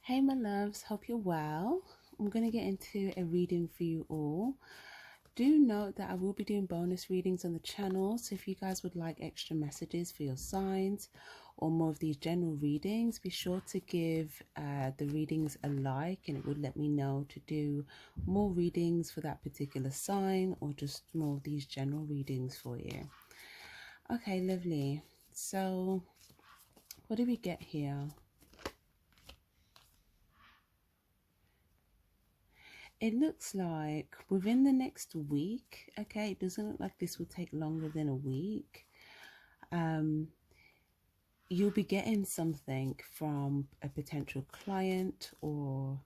Hey my loves, hope you're well. I'm going to get into a reading for you all. Do note that I will be doing bonus readings on the channel, so if you guys would like extra messages for your signs or more of these general readings, be sure to give the readings a like, and it would let me know to do more readings for that particular sign or just more of these general readings for you. Okay, lovely. So what do we get here? It looks like within the next week, okay, it doesn't look like this will take longer than a week. You'll be getting something from a potential client or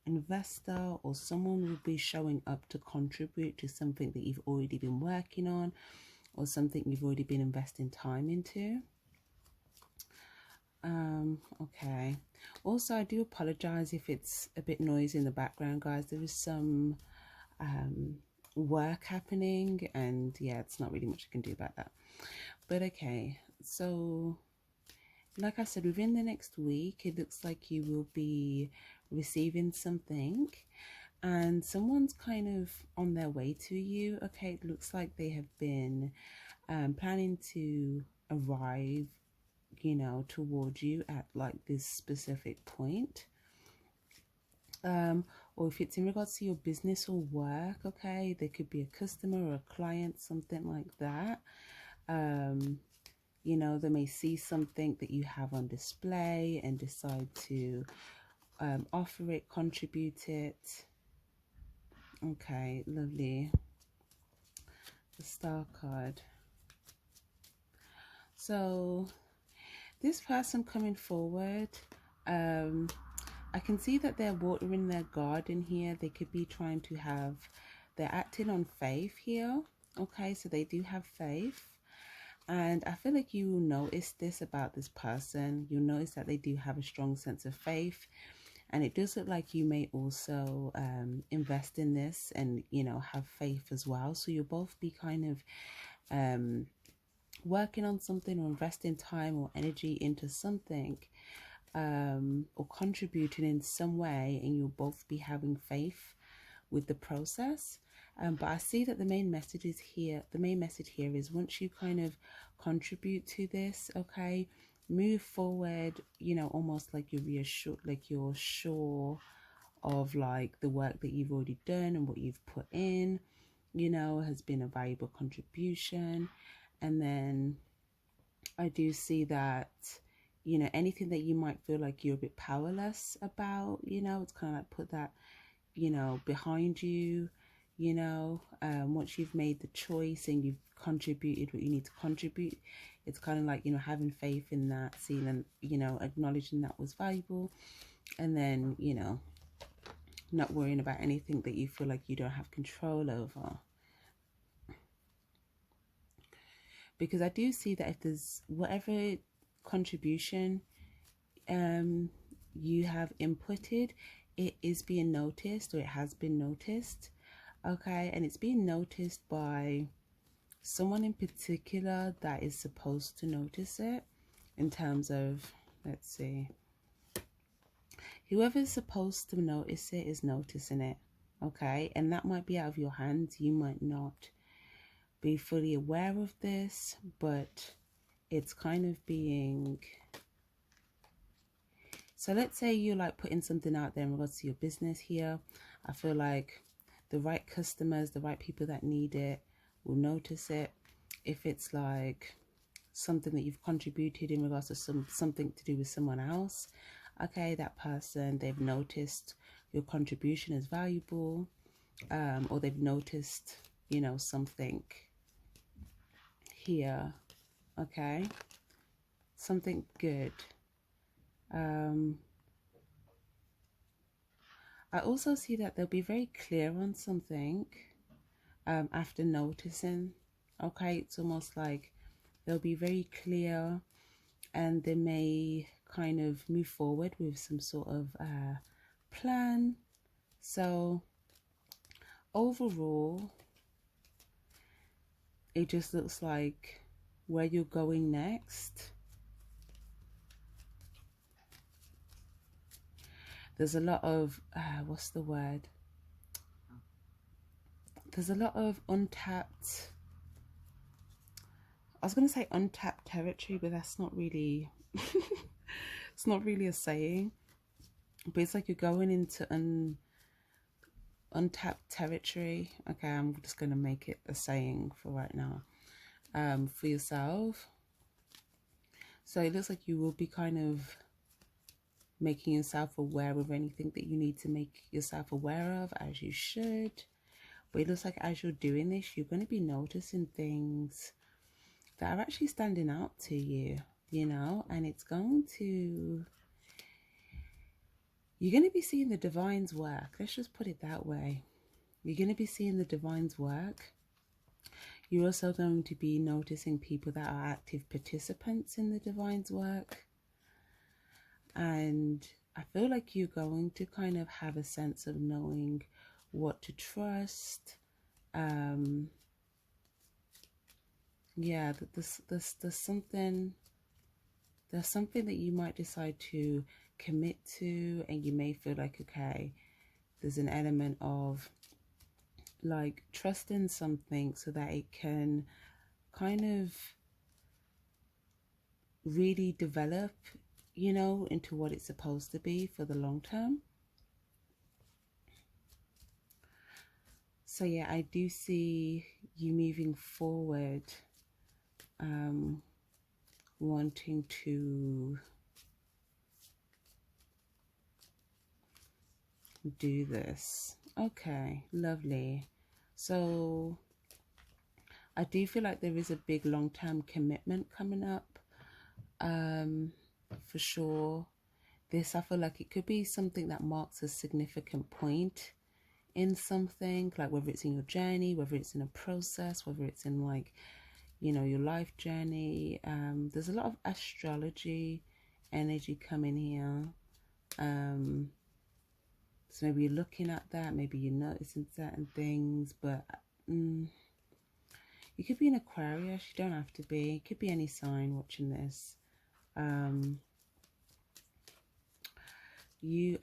investor, or someone will be showing up to contribute to something that you've already been working on or something you've already been investing time into. Okay. Also, I do apologize if it's a bit noisy in the background, guys. There is some work happening, and yeah, it's not really much I can do about that. But okay, so like I said, within the next week, it looks like you will be receiving something, and someone's kind of on their way to you. Okay, it looks like they have been planning to arrive, you know, towards you at like this specific point. Or if it's in regards to your business or work, okay, there could be a customer or a client, something like that. You know, they may see something that you have on display and decide to offer it, contribute it. Okay, lovely. The Star card. So this person coming forward, I can see that they're watering their garden here. They could be trying to have, they're acting on faith here. Okay, so they do have faith. And I feel like you will notice this about this person. You'll notice that they do have a strong sense of faith. And it does look like you may also invest in this and, you know, have faith as well. So you'll both be kind of working on something or investing time or energy into something, or contributing in some way, and you'll both be having faith with the process. But I see that the main message is here. The main message here is once you kind of contribute to this, okay, move forward, you know, almost like you're reassured, like you're sure of like the work that you've already done and what you've put in, you know, has been a valuable contribution. And then I do see that, you know, anything that you might feel like you're a bit powerless about, you know, it's kind of like put that, you know, behind you, you know, once you've made the choice and you've contributed what you need to contribute, it's kind of like, you know, having faith in that, seeing and, you know, acknowledging that was valuable, and then, you know, not worrying about anything that you feel like you don't have control over. Because I do see that if there's whatever contribution you have inputted, it is being noticed, or it has been noticed, okay, and it's being noticed by someone in particular that is supposed to notice it, in terms of, let's see, whoever's supposed to notice it is noticing it, okay, and that might be out of your hands. You might not be fully aware of this, but it's kind of being, so let's say you're like putting something out there in regards to your business here. I feel like the right customers, the right people that need it will notice it. If it's like something that you've contributed in regards to something to do with someone else, okay, that person, they've noticed your contribution is valuable, or they've noticed, you know, something here, okay, something good. I also see that they'll be very clear on something after noticing, okay, it's almost like they'll be very clear, and they may kind of move forward with some sort of plan. So overall, it just looks like where you're going next, There's a lot of what's the word? There's a lot of untapped, I was going to say untapped territory, but that's not really it's not really a saying, but it's like you're going into untapped territory. Okay, I'm just going to make it a saying for right now, for yourself. So it looks like you will be kind of making yourself aware of anything that you need to make yourself aware of, as you should. But it looks like as you're doing this, you're going to be noticing things that are actually standing out to you, you know, and it's going to, you're going to be seeing the divine's work. Let's just put it that way. You're going to be seeing the divine's work. You're also going to be noticing people that are active participants in the divine's work. And I feel like you're going to kind of have a sense of knowing what to trust. Yeah, there's something that you might decide to commit to, and you may feel like, okay, there's an element of like trusting something so that it can kind of really develop, you know, into what it's supposed to be for the long term. So yeah, I do see you moving forward, wanting to do this. Okay, lovely. So I do feel like there is a big long-term commitment coming up, for sure. This, I feel like it could be something that marks a significant point in something, like whether it's in your journey, whether it's in a process, whether it's in like, you know, your life journey. There's a lot of astrology energy coming here. So maybe you're looking at that, maybe you're noticing certain things, but you could be an Aquarius, you don't have to be. It could be any sign watching this.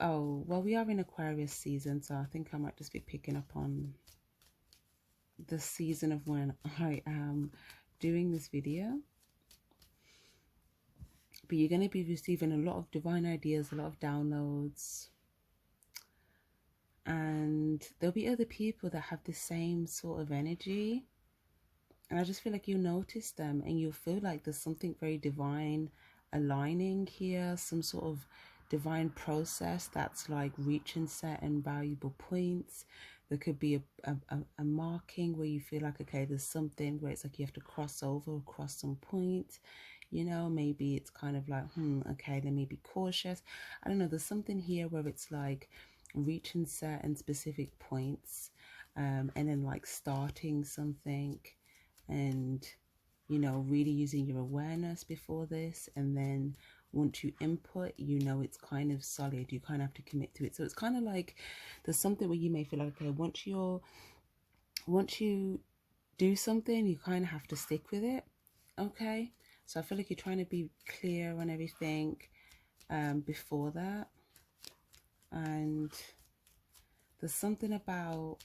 Oh, well, we are in Aquarius season, so I think I might just be picking up on the season of when I am doing this video. But you're going to be receiving a lot of divine ideas, a lot of downloads. And there'll be other people that have the same sort of energy. And I just feel like you'll notice them and you'll feel like there's something very divine aligning here, some sort of divine process that's like reaching certain valuable points. There could be a marking where you feel like, okay, there's something where it's like you have to cross over, cross some point, you know, maybe it's kind of like, okay, let me be cautious. I don't know, there's something here where it's like reaching certain specific points, and then like starting something, and you know, really using your awareness before this, and then once you input, you know, it's kind of solid, you kind of have to commit to it. So it's kind of like there's something where you may feel like, okay, once you do something, you kind of have to stick with it. Okay, so I feel like you're trying to be clear on everything before that. And there's something about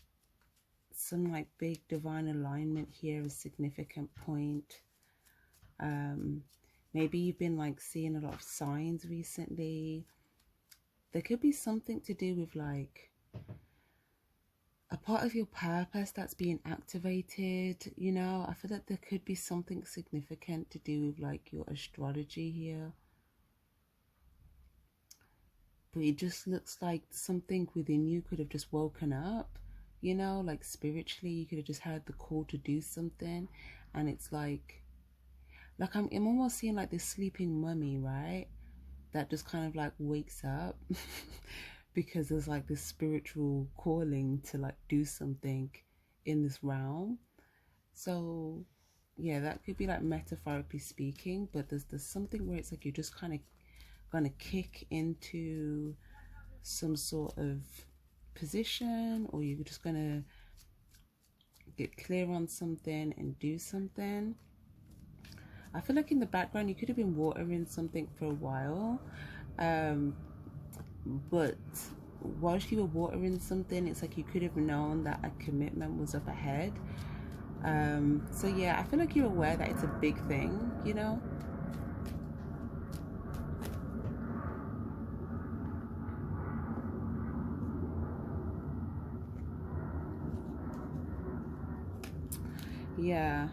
some like big divine alignment here, a significant point. Maybe you've been like seeing a lot of signs recently. There could be something to do with like a part of your purpose that's being activated, you know. I feel like there could be something significant to do with like your astrology here. But it just looks like something within you could have just woken up, you know, like spiritually you could have just had the call to do something. And it's like I'm almost seeing like this sleeping mummy, right, that just kind of like wakes up because there's like this spiritual calling to like do something in this realm. So yeah, that could be like metaphorically speaking, but there's something where it's like you're just kind of gonna kick into some sort of position, or you're just gonna get clear on something and do something. I feel like in the background you could have been watering something for a while. but whilst you were watering something, it's like you could have known that a commitment was up ahead. So yeah, I feel like you're aware that it's a big thing, you know. Yeah.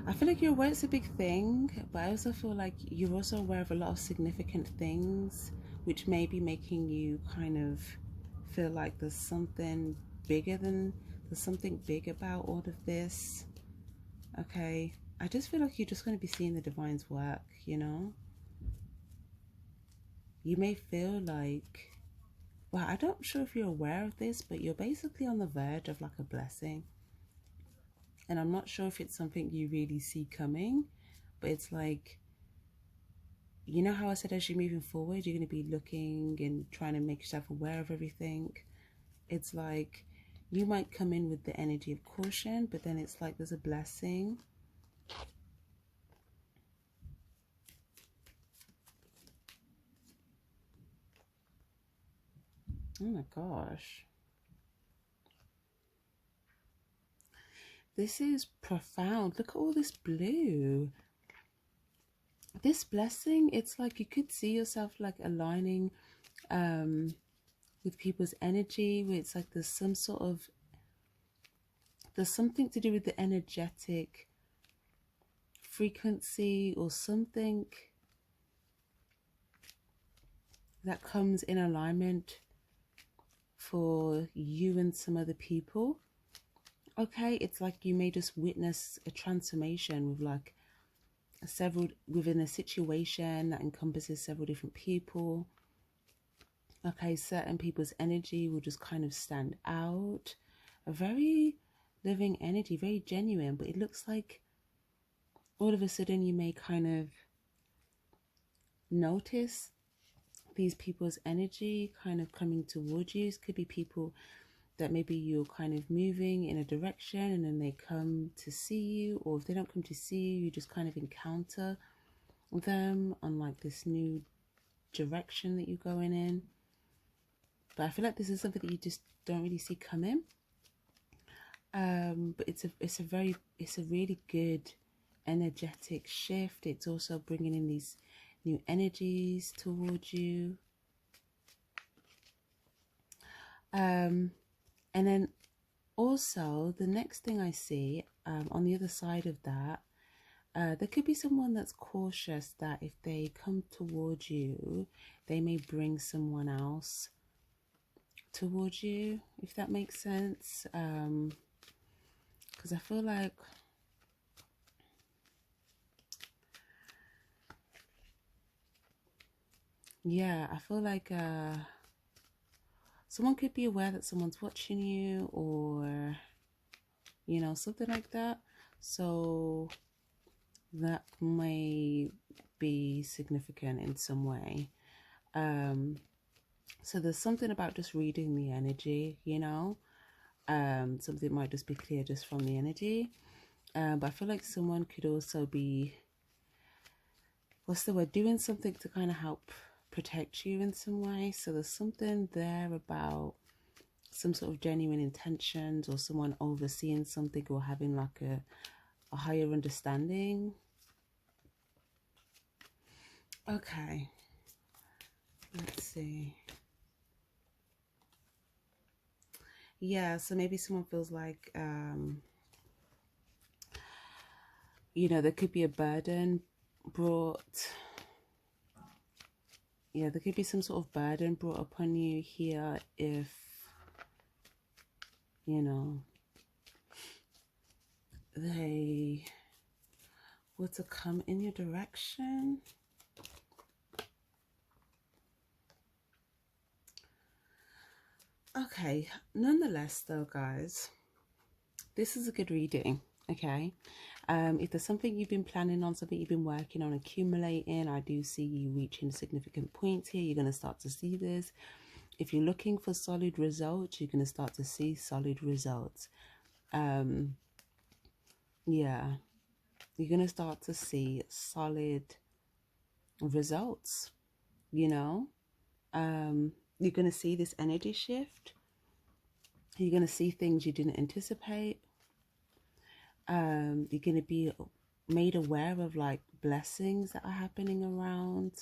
I feel like you're aware it's a big thing, but I also feel like you're also aware of a lot of significant things which may be making you kind of feel like there's something big about all of this. Okay. I just feel like you're just going to be seeing the divine's work, you know? You may feel like, well, I don't sure if you're aware of this, but you're basically on the verge of like a blessing. And I'm not sure if it's something you really see coming, but it's like, you know how I said as you're moving forward, you're going to be looking and trying to make yourself aware of everything. It's like you might come in with the energy of caution, but then it's like there's a blessing. Oh my gosh. This is profound. Look at all this blue. This blessing, it's like you could see yourself like aligning with people's energy, where it's like there's something to do with the energetic frequency or something that comes in alignment for you and some other people. Okay, it's like you may just witness a transformation with like several within a situation that encompasses several different people. Okay, certain people's energy will just kind of stand out. A very living energy, very genuine, but it looks like all of a sudden you may kind of notice these people's energy kind of coming towards you. It could be people that maybe you're kind of moving in a direction and then they come to see you, or if they don't come to see you, you just kind of encounter them on like this new direction that you're going in. But I feel like this is something that you just don't really see coming. But it's a really good energetic shift. It's also bringing in these new energies towards you. And then also the next thing I see on the other side of that, there could be someone that's cautious that if they come towards you, they may bring someone else towards you, if that makes sense. Because I feel like I feel like someone could be aware that someone's watching you, or you know, something like that. So that may be significant in some way. So there's something about just reading the energy, you know. Something might just be clear just from the energy. But I feel like someone could also be, what's the word, doing something to kind of help protect you in some way. So there's something there about some sort of genuine intentions, or someone overseeing something, or having like a higher understanding. Okay, let's see. Yeah, so maybe someone feels like you know, there could be a burden brought. Yeah, there could be some sort of burden brought upon you here if, you know, they were to come in your direction. Okay, nonetheless though, guys, this is a good reading. Okay, if there's something you've been planning on, something you've been working on, accumulating, I do see you reaching significant points here. You're going to start to see this. If you're looking for solid results, you're going to start to see solid results. Yeah, you're going to start to see solid results, you know. You're going to see this energy shift. You're going to see things you didn't anticipate. You're going to be made aware of like blessings that are happening around.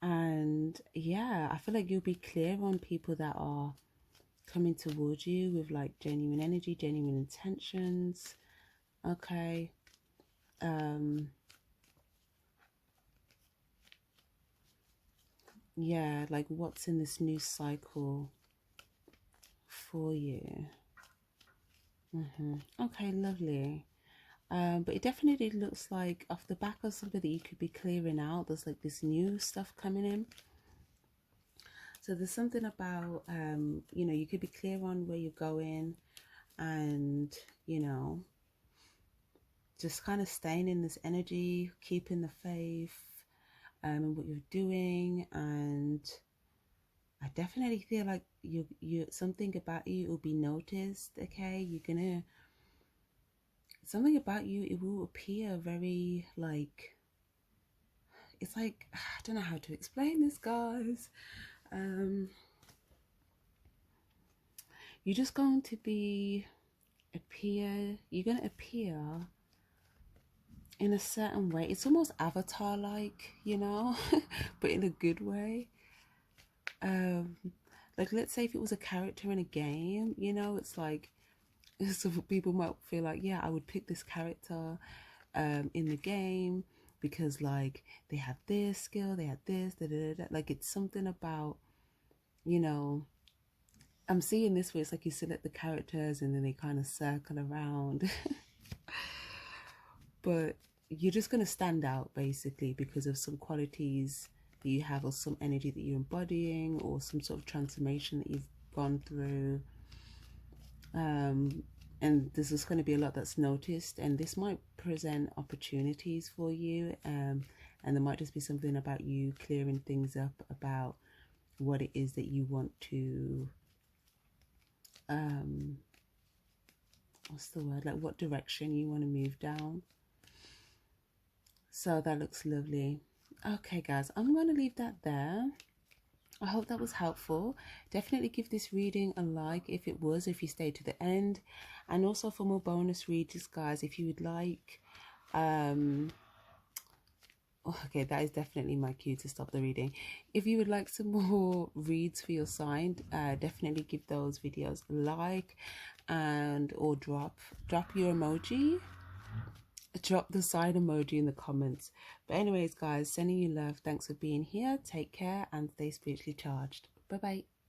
And yeah, I feel like you'll be clear on people that are coming towards you with like genuine energy, genuine intentions. Okay. Yeah, like what's in this new cycle for you? Okay, lovely. But it definitely looks like off the back of something that you could be clearing out, there's like this new stuff coming in. So there's something about, you know, you could be clear on where you're going and, you know, just kind of staying in this energy, keeping the faith in what you're doing. And I definitely feel like you something about you will be noticed. Okay, you're gonna, something about you, it will appear very like, it's like, I don't know how to explain this, guys. You're just going to be you're going to appear in a certain way. It's almost avatar like, you know, but in a good way. Like let's say if it was a character in a game, you know, it's like, some people might feel like, yeah, I would pick this character in the game because like they have this skill, they have this, da, da, da, da. Like it's something about, you know, I'm seeing this way. It's like you select the characters and then they kind of circle around. But you're just going to stand out basically because of some qualities that you have or some energy that you're embodying or some sort of transformation that you've gone through. And this is going to be a lot that's noticed, and this might present opportunities for you. And there might just be something about you clearing things up about what it is that you want to, what's the word, like what direction you want to move down. So that looks lovely. Okay guys, I'm going to leave that there. I hope that was helpful. Definitely give this reading a like if it was, if you stayed to the end. And also for more bonus readings, guys, if you would like, okay, that is definitely my cue to stop the reading. If you would like some more reads for your sign, definitely give those videos a like, and or drop your emoji, drop the sign emoji in the comments. But anyways guys, sending you love. Thanks for being here. Take care and stay spiritually charged. Bye bye.